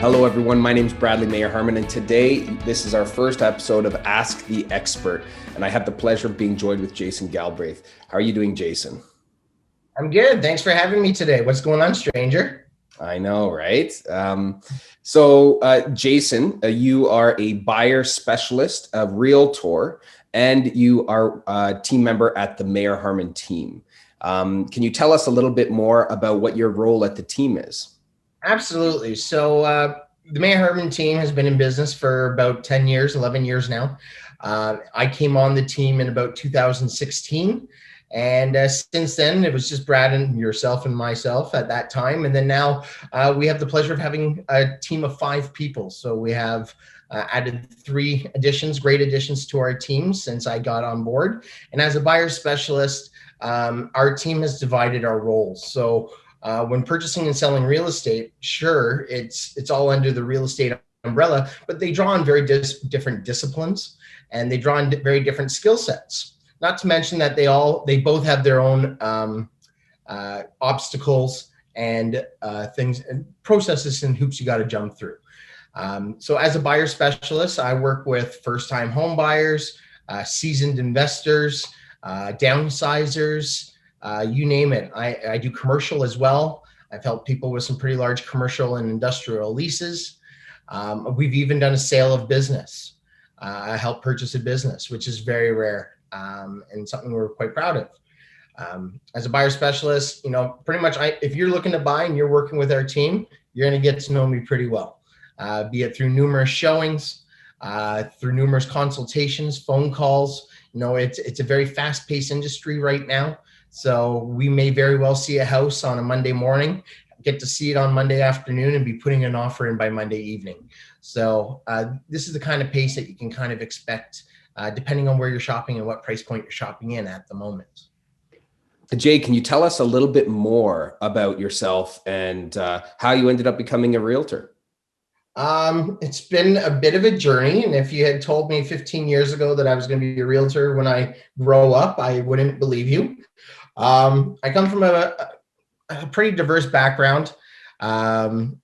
Hello, everyone. My name is Bradley Mayer Harmon, and today this is our first episode of Ask the Expert, and I have the pleasure of being joined with Jason Galbraith. How are you doing, Jason? I'm good. Thanks for having me today. What's going on, stranger? I know, right? Jason, you are a buyer specialist, a realtor, and you are a team member at the Mayer Harmon team. Can you tell us a little bit more about what your role at the team is? Absolutely. The Mayer Harmon team has been in business for about 10 years, 11 years now. I came on the team in about 2016. And since then, it was just Brad and yourself and myself at that time. And then now we have the pleasure of having a team of 5 people. So we have added 3 additions, great additions to our team since I got on board. And as a buyer specialist, our team has divided our roles. So when purchasing and selling real estate, sure, it's all under the real estate umbrella, but they draw on very different disciplines and they draw on very different skill sets. Not to mention that they both have their own obstacles and things and processes and hoops you got to jump through. So as a buyer specialist, I work with first-time home buyers, seasoned investors, downsizers, you name it. I do commercial as well. I've helped people with some pretty large commercial and industrial leases. We've even done a sale of business. I helped purchase a business, which is very rare and something we're quite proud of. As a buyer specialist, pretty much if you're looking to buy and you're working with our team, you're going to get to know me pretty well, be it through numerous showings, through numerous consultations, phone calls. It's a very fast-paced industry right now. So we may very well see a house on a Monday morning, get to see it on Monday afternoon and be putting an offer in by Monday evening. So this is the kind of pace that you can kind of expect depending on where you're shopping and what price point you're shopping in at the moment. Jay, can you tell us a little bit more about yourself and how you ended up becoming a realtor? It's been a bit of a journey. And if you had told me 15 years ago that I was going to be a realtor when I grow up, I wouldn't believe you. I come from a pretty diverse background. Growing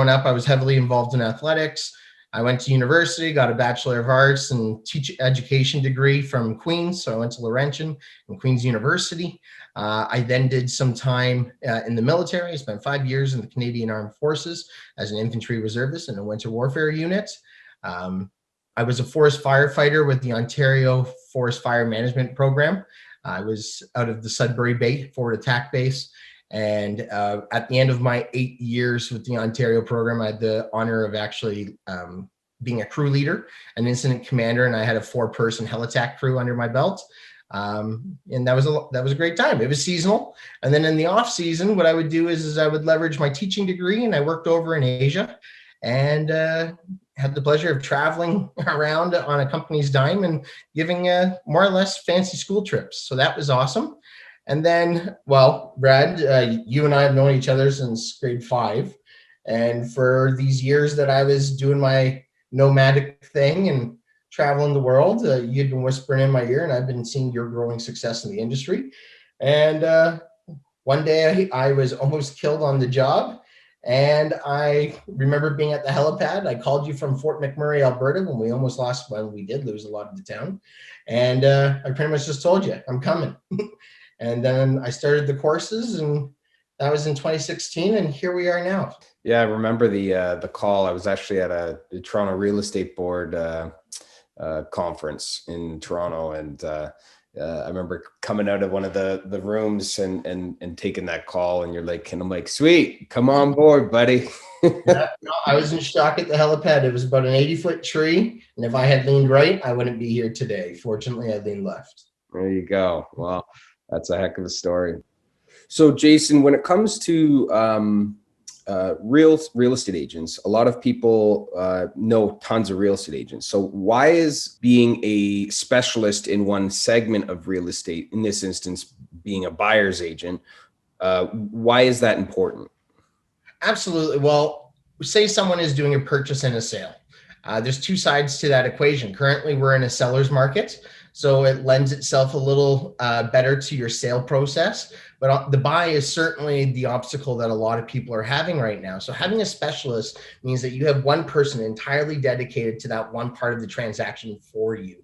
up, I was heavily involved in athletics. I went to university, got a Bachelor of Arts and teaching education degree from Queens. So I went to Laurentian and Queens University. I then did some time in the military. I spent 5 years in the Canadian Armed Forces as an infantry reservist in a winter warfare unit. I was a forest firefighter with the Ontario Forest Fire Management Program. I was out of the Sudbury Bay Forward Attack Base. And at the end of my 8 years with the Ontario program, I had the honor of actually being a crew leader, an incident commander, and I had a 4-person heli-tac crew under my belt. And that was a great time. It was seasonal. And then in the off season, what I would do is I would leverage my teaching degree, and I worked over in Asia and had the pleasure of traveling around on a company's dime and giving more or less fancy school trips. So that was awesome. And then, well, Brad, you and I have known each other since grade 5. And for these years that I was doing my nomadic thing and traveling the world, you'd been whispering in my ear, and I've been seeing your growing success in the industry. And one day I was almost killed on the job. And I remember being at the helipad. I called you from Fort McMurray, Alberta, when we almost lost, when we did lose a lot of the town. And I pretty much just told you, I'm coming. And then I started the courses, and that was in 2016, and here we are now. Yeah, I remember the call. I was actually at the Toronto Real Estate Board conference in Toronto, and I remember coming out of one of the rooms and taking that call, and I'm like, sweet, come on board, buddy. Yeah, no, I was in shock at the helipad. It was about an 80-foot tree, and if I had leaned right, I wouldn't be here today. Fortunately, I leaned left. There you go. Well, that's a heck of a story. So, Jason, when it comes to real estate agents, a lot of people know tons of real estate agents. So why is being a specialist in one segment of real estate, in this instance, being a buyer's agent, why is that important? Absolutely. Well, say someone is doing a purchase and a sale. There's 2 sides to that equation. Currently, we're in a seller's market. so it lends itself a little better to your sale process. But the buy is certainly the obstacle that a lot of people are having right now. So having a specialist means that you have one person entirely dedicated to that one part of the transaction for you.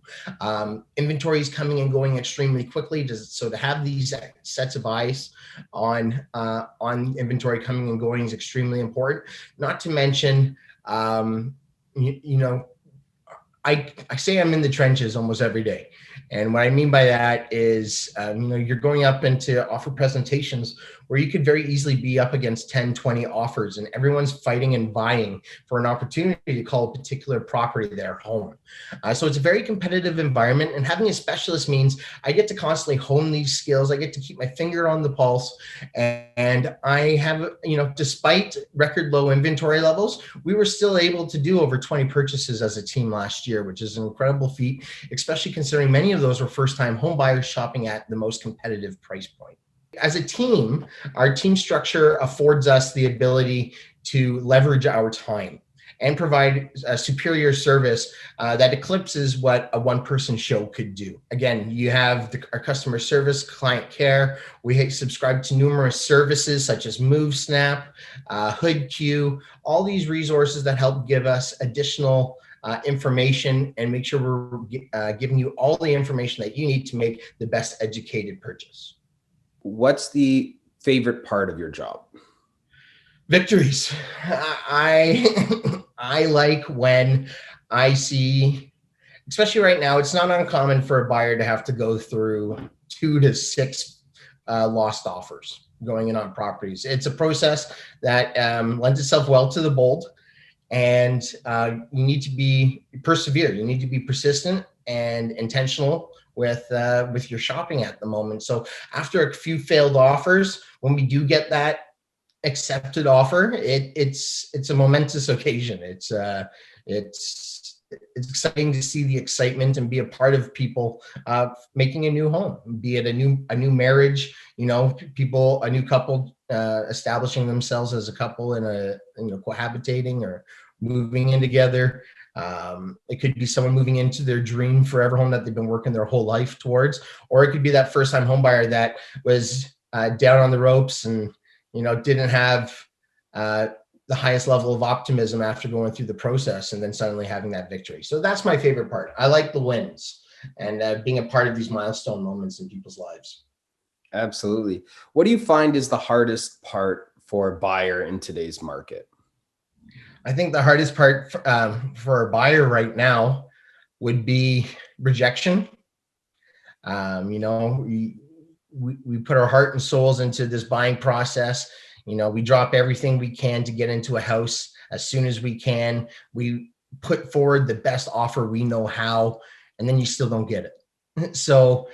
Inventory is coming and going extremely quickly, so to have these sets of eyes on inventory coming and going is extremely important. Not to mention, you know, I say I'm in the trenches almost every day. And what I mean by that is, you're going up into offer presentations where you could very easily be up against 10, 20 offers, and everyone's fighting and vying for an opportunity to call a particular property their home. So it's a very competitive environment, and having a specialist means I get to constantly hone these skills. I get to keep my finger on the pulse, and I have, despite record low inventory levels, we were still able to do over 20 purchases as a team last year, which is an incredible feat, especially considering many of those were first-time home buyers shopping at the most competitive price point. As a team, our team structure affords us the ability to leverage our time and provide a superior service that eclipses what a one-person show could do. Again, you have our customer service, client care. We subscribe to numerous services such as MoveSnap, HoodQ, all these resources that help give us additional information and make sure we're giving you all the information that you need to make the best educated purchase. What's the favorite part of your job? Victories. I like when I see, especially right now, it's not uncommon for a buyer to have to go through 2 to 6 lost offers going in on properties. It's a process that lends itself well to the bold, and you need to persevere. You need to be persistent and intentional with your shopping at the moment. So after a few failed offers, when we do get that accepted offer, it's a momentous occasion. It's exciting to see the excitement and be a part of people making a new home, be it a new marriage, a new couple establishing themselves as a couple in cohabitating or moving in together. It could be someone moving into their dream forever home that they've been working their whole life towards, or it could be that first-time home buyer that was down on the ropes and didn't have the highest level of optimism after going through the process and then suddenly having that victory. So that's my favorite part. I like the wins and being a part of these milestone moments in people's lives. Absolutely. What do you find is the hardest part for a buyer in today's market? I think the hardest part for a buyer right now would be rejection. We put our heart and souls into this buying process. We drop everything we can to get into a house as soon as we can. We put forward the best offer we know how, and then you still don't get it. So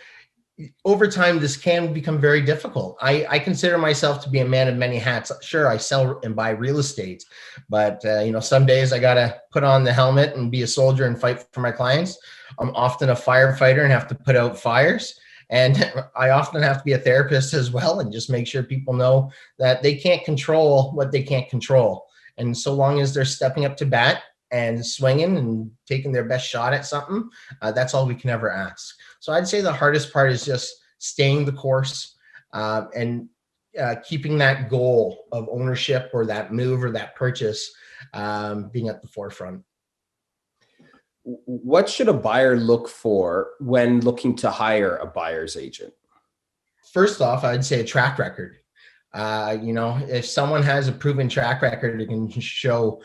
over time, this can become very difficult. I consider myself to be a man of many hats. Sure, I sell and buy real estate, but some days I got to put on the helmet and be a soldier and fight for my clients. I'm often a firefighter and have to put out fires. And I often have to be a therapist as well and just make sure people know that they can't control what they can't control. And so long as they're stepping up to bat and swinging and taking their best shot at something, that's all we can ever ask. So I'd say the hardest part is just staying the course and keeping that goal of ownership or that move or that purchase being at the forefront. What should a buyer look for when looking to hire a buyer's agent? First off, I'd say a track record. If someone has a proven track record, it can show,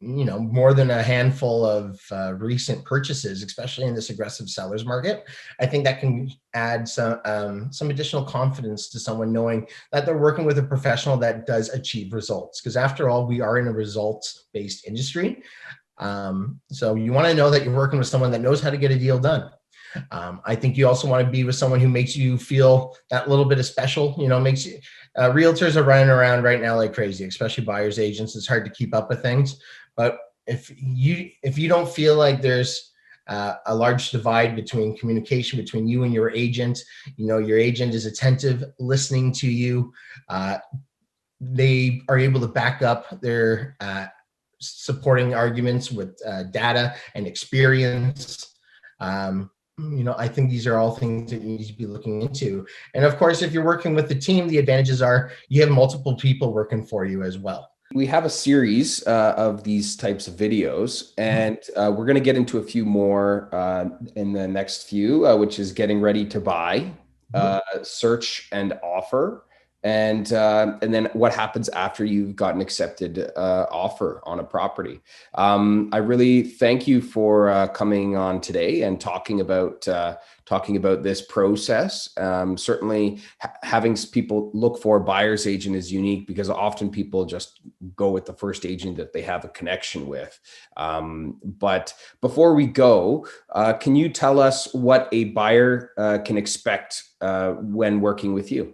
more than a handful of recent purchases, especially in this aggressive seller's market. I think that can add some additional confidence to someone knowing that they're working with a professional that does achieve results. Because after all, we are in a results-based industry. So you want to know that you're working with someone that knows how to get a deal done. I think you also want to be with someone who makes you feel that little bit of special, makes you, realtors are running around right now like crazy, especially buyer's agents. It's hard to keep up with things. But if you don't feel like there's a large divide between communication between you and your agent, your agent is attentive, listening to you, they are able to back up their supporting arguments with data and experience. I think these are all things that you need to be looking into. And of course, if you're working with the team, the advantages are you have multiple people working for you as well. We have a series of these types of videos, and we're going to get into a few more in the next few, which is getting ready to buy, search and offer, and then what happens after you've got an accepted offer on a property. I really thank you for coming on today and talking about this process. Certainly, having people look for a buyer's agent is unique because often people just go with the first agent that they have a connection with. But before we go, can you tell us what a buyer can expect when working with you?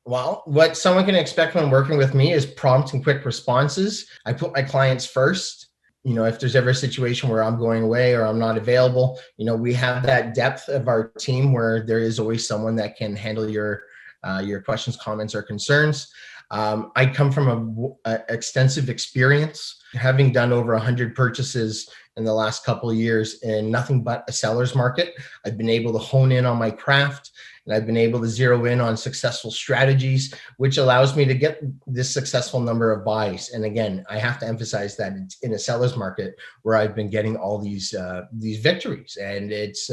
Well, what someone can expect when working with me is prompt and quick responses. I put my clients first. If there's ever a situation where I'm going away or I'm not available, we have that depth of our team where there is always someone that can handle your questions, comments, or concerns. I come from a extensive experience, having done over 100 purchases in the last couple of years in nothing but a seller's market. I've been able to hone in on my craft, and I've been able to zero in on successful strategies, which allows me to get this successful number of buys. And again, I have to emphasize that it's in a seller's market where I've been getting all these victories, and it's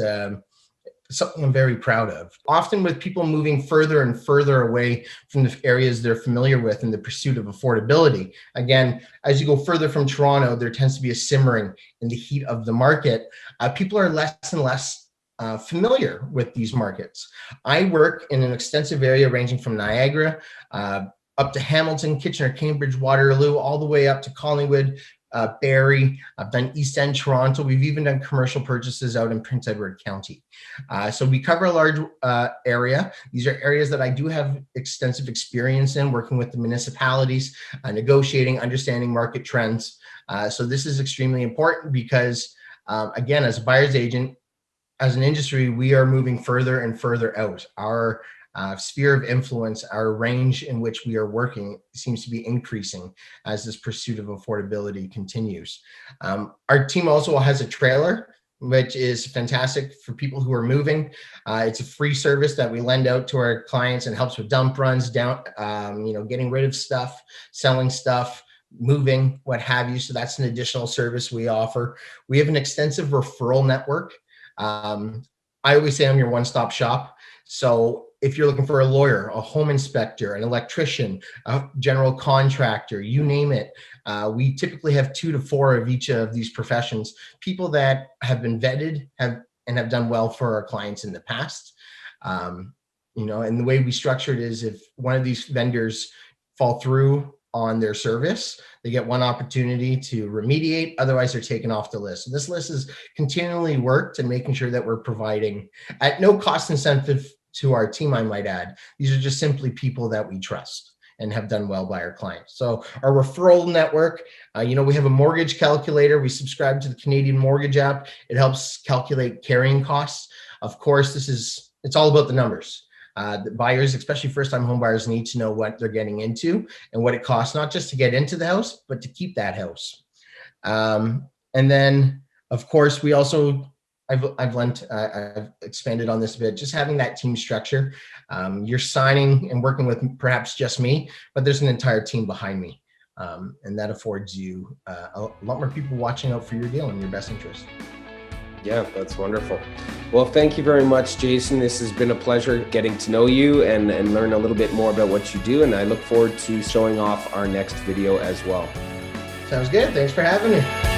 something I'm very proud of. Often with people moving further and further away from the areas they're familiar with in the pursuit of affordability. Again, as you go further from Toronto, there tends to be a simmering in the heat of the market. People are less and less familiar with these markets. I work in an extensive area ranging from Niagara up to Hamilton, Kitchener, Cambridge, Waterloo, all the way up to Collingwood, Barrie. I've done East End, Toronto. We've even done commercial purchases out in Prince Edward County. So we cover a large area. These are areas that I do have extensive experience in, working with the municipalities, negotiating, understanding market trends. So this is extremely important because, again, as a buyer's agent, as an industry, we are moving further and further out. Our sphere of influence, our range in which we are working seems to be increasing as this pursuit of affordability continues. Our team also has a trailer, which is fantastic for people who are moving. It's a free service that we lend out to our clients and helps with dump runs, getting rid of stuff, selling stuff, moving, what have you. So that's an additional service we offer. We have an extensive referral network. I always say I'm your one-stop shop. So if you're looking for a lawyer, a home inspector, an electrician, a general contractor, you name it, we typically have 2 to 4 of each of these professions, people that have been vetted and have done well for our clients in the past. And the way we structure it is if one of these vendors fall through on their service, they get one opportunity to remediate, otherwise they're taken off the list. So this list is continually worked and making sure that we're providing at no cost incentive to our team, I might add. These are just simply people that we trust and have done well by our clients. So our referral network, we have a mortgage calculator. We subscribe to the Canadian Mortgage app. It helps calculate carrying costs. Of course, it's all about the numbers. The buyers, especially first-time home buyers, need to know what they're getting into and what it costs, not just to get into the house, but to keep that house. And then, of course, we also, I've expanded on this a bit, just having that team structure. You're signing and working with perhaps just me, but there's an entire team behind me. And that affords you a lot more people watching out for your deal in your best interest. Yeah, that's wonderful. Well, thank you very much, Jason. This has been a pleasure getting to know you and learn a little bit more about what you do. And I look forward to showing off our next video as well. Sounds good. Thanks for having me.